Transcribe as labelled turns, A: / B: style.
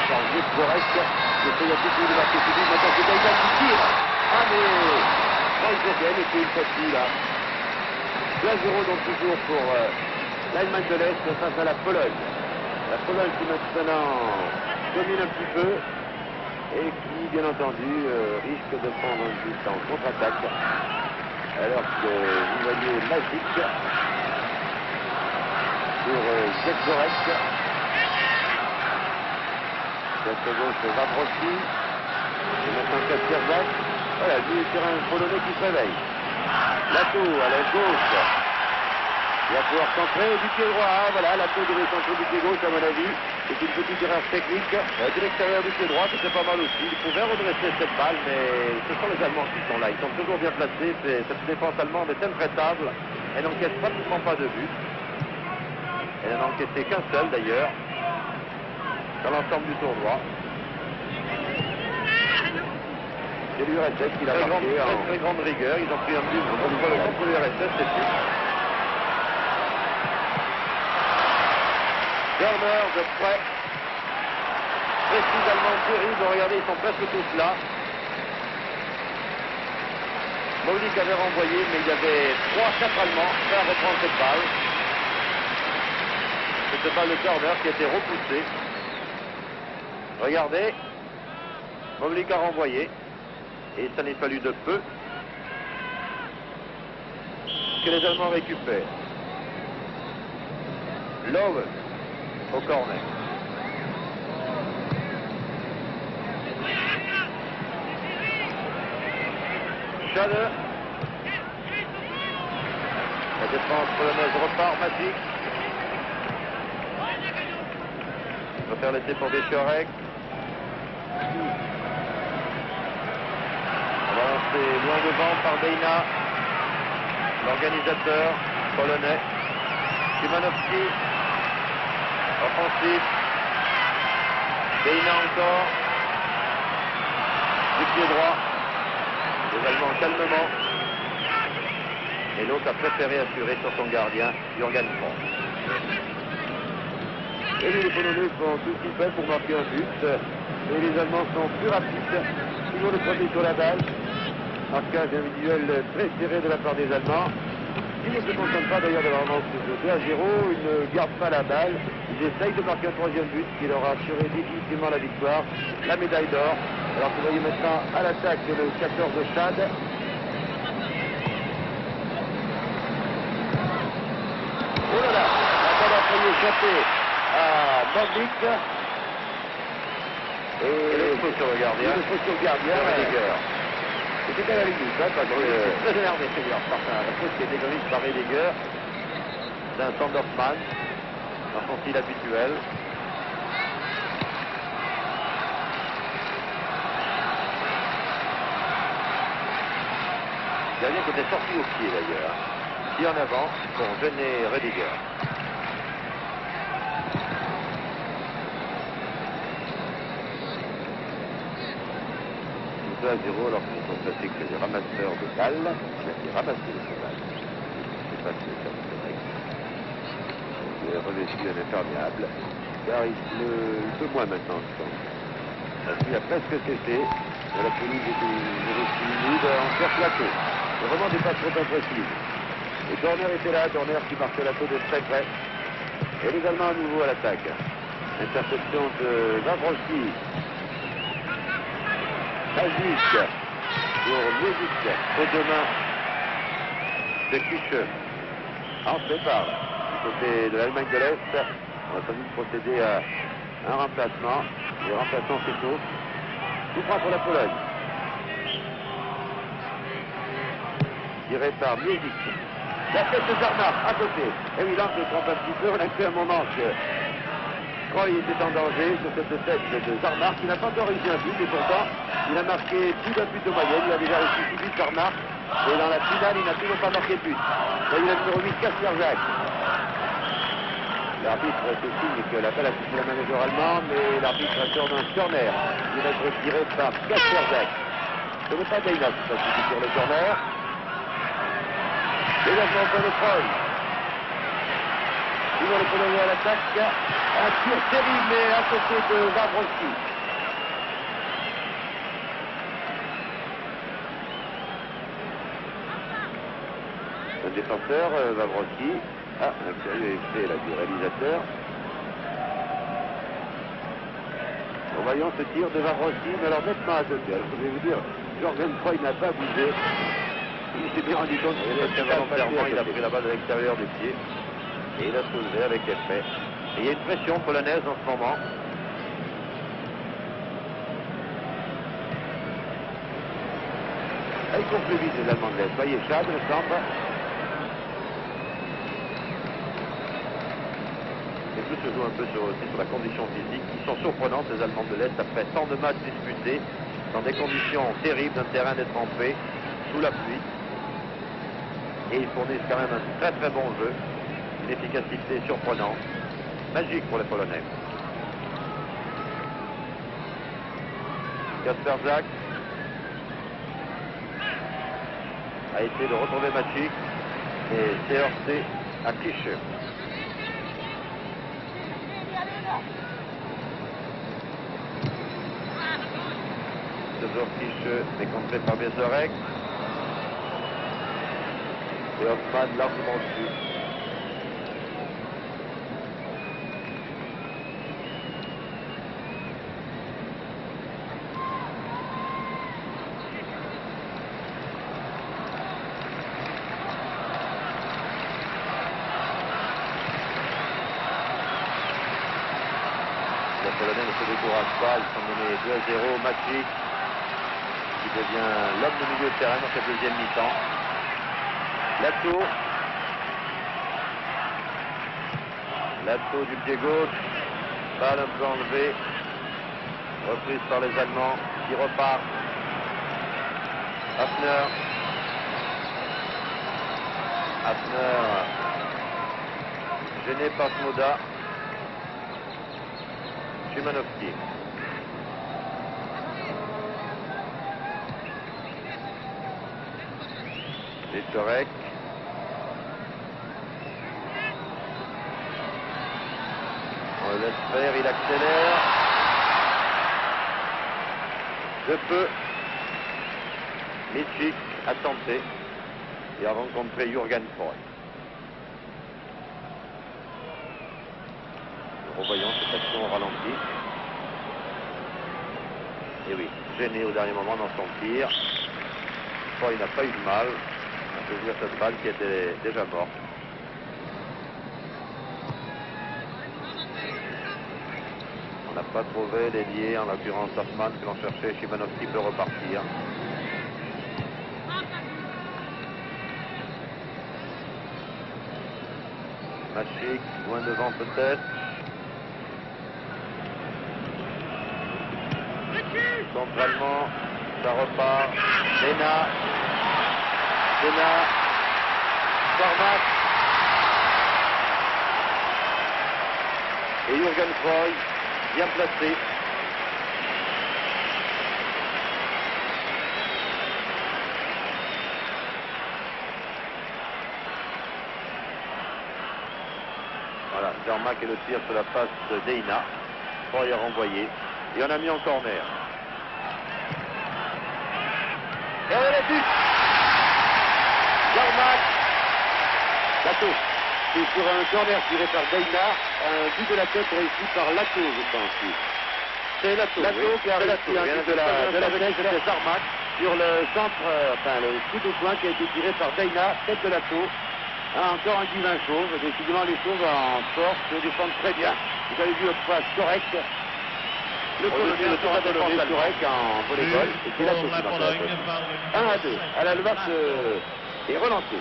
A: par Zborek, qui essaye à tout de marquer celui. Maintenant c'est Daïda qui tire. Ah mais Franck Jorgen était une facile là. 2-0 donc toujours pour l'Allemagne de l'Est face à la Pologne. La Pologne qui maintenant domine un petit peu et qui bien entendu risque de prendre un but en contre-attaque. Alors que vous voyez Magic sur Zborek. Sur gauche Wawrowski. Et maintenant Kasperzak. Voilà, lui sur un Polonais qui se réveille. Lato à la gauche. Il va pouvoir centrer du pied droit. Ah, voilà, Lato devait centrer du pied gauche à mon avis. C'est une petite erreur technique. De l'extérieur du pied droit, c'était pas mal aussi. Il pouvait redresser cette balle, mais ce sont les Allemands qui sont là. Ils sont toujours bien placés. Cette défense allemande est intraitable. Elle n'encaisse pratiquement pas de but. Elle n'a encaissé qu'un seul d'ailleurs dans l'ensemble du tournoi. C'est l'URSS qui l'a marqué en très grande rigueur. Ils ont pris un but contre l'URSS, c'est tout. Turner de près. Précis allemand terrible. Regardez, ils sont presque tous là. Maulik avait renvoyé, mais il y avait 3-4 Allemands prêts à reprendre cette balle. Cette balle de Turner qui a été repoussée. Regardez. Maulik a renvoyé. Et ça n'est fallu de peu que les Allemands récupèrent. Lowe au corner. Schade. La défense polonaise repart, Magic. Il va faire l'essai pour Wieczorek. C'est loin devant par Deina, l'organisateur polonais. Szymanowski, offensif. Deina encore. Du pied droit. Les Allemands calmement. Et l'autre a préféré assurer sur son gardien, Jürgen Frank. Et les Polonais sont tout ce qu'ils fait pour marquer un but. Et les Allemands sont plus rapides. Toujours le premier sur la balle. Marquage individuel très serré de la part des Allemands. Ils ne se contentent pas d'ailleurs de leur avance de 2-0. Ils ne gardent pas la balle. Ils essayent de marquer un troisième but qui leur a assuré définitivement la victoire, la médaille d'or. Alors vous voyez maintenant à l'attaque le 14 de Schade. Oh là là, la balle a failli échapper à Maulik. Et le faux sur le gardien. Le faux sur le gardien. C'était à la limite, hein, parce que très énervé, c'est bien. La faute qui a été commise par Heidegger, d'un Sandersman, dans son style habituel. Gardien qui était sorti au pied d'ailleurs, qui en avant pour gêner Heidegger. 2-0 alors qu'ils sont placés que les ramasseurs de balles, qui ramassent les balles. C'est pas ce que ça me fait. Revêtu un imperméable, car il pleut moins maintenant, je pense. La pluie a presque cessé, mais la pelouse est humide, en faire plateau. C'est vraiment des passes trop imprécises. Et Turner était là, Turner qui marquait la peau de très près. Et les Allemands à nouveau à l'attaque. Interception de Wawrowski. Magic pour Music aux deux mains de Küche. En prépare du côté de l'Allemagne de l'Est. On va sans doute procéder à un remplacement. Les remplaçants c'est tôt. Tout prend pour la Pologne. Tiré par Music. La tête de Zarmar à côté. Et oui, là on se trompe un petit peu. On a fait un moment que Croix était en danger sur cette tête de Zarmar qui n'a pas encore réussi un but et pourtant il a marqué plus d'un but de moyenne. Il a déjà réussi 6 buts Zarmar et dans la finale il n'a toujours pas marqué de but. Là il a le numéro 8 Kasperzak. L'arbitre se signe que la balle a touché la main des joueurs allemands, mais l'arbitre accorde un corner. Il va être tiré par Kasperzak. Ce n'est pas Deina qui passe sur le corner. Dégagement pour le Freud. Toujours les Polonais à l'attaque. Un tir terrible, mais à côté de Wawrowski. Le défenseur, Wawrowski. Ah, un curieux effet là du réalisateur. En voyant ce tir de Wawrowski, mais alors nettement à côté. Alors, je vais vous dire, Jürgen Foy n'a pas bougé. Il s'est bien rendu compte qu'il était volontairement, il a pris la balle de l'extérieur du pied. Et il a soulevé avec effet. Et il y a une pression polonaise en ce moment. Ils courent plus vite les Allemands de l'Est. Voyez, Chad, le centre. Et tout se joue un peu aussi sur la condition physique. Ils sont surprenants, ces Allemands de l'Est, après tant de matchs disputés, dans des conditions terribles, d'un terrain détrempé, sous la pluie. Et ils fournissent quand même un très très bon jeu. Une efficacité surprenante. Magique pour les Polonais. Kasperzak a essayé de retrouver Maciek et s'est heurté à Kish. Toujours Kish est contré par Bezorek. Et Hoffmann largement dessus. Les Polonais ne se découragent pas, ils sont menés 2-0. Maciek qui devient l'homme de milieu de terrain dans cette deuxième mi-temps. Lato du pied gauche, balle un peu enlevée, reprise par les Allemands qui repartent. Hafner, gêné par Smoda. Szymanowski. Victorek. On le laisse faire, il accélère. De peu. Maciek a tenté et a rencontré Jürgen Foy. Nous revoyons cette action au ralenti. Et oui, gêné au dernier moment dans son tir. Foy n'a pas eu de mal à saisir cette balle qui était déjà morte. On n'a pas trouvé l'ailier, en l'occurrence Hoffmann, que l'on cherchait. Szymanowski peut repartir. Maciek, loin devant peut-être. Centralement, ça repart. Lena, Farmat. Et Jürgen Foy, bien placé. Voilà, Jarmak et le tir sur la passe d'Eina. Foy a renvoyé. Et on a mis en corner. Et le but. Jarmak. Lato. C'est sur un corner tiré par Deina. Un but de la tête réussi par Lato, je pense. C'est Lato qui a réussi un but de la vedette de Jarmak sur le centre, enfin le coup de poing qui a été tiré par Deina, tête de Lato. Encore un divin chauve. Décidément, les chauves en sport se défendent très bien. Vous avez vu votre passe correcte. Le Polonais de la défense correcte en volleyball. Et c'est Lato qui marque la tête. 1-2. Alors le match est relancé.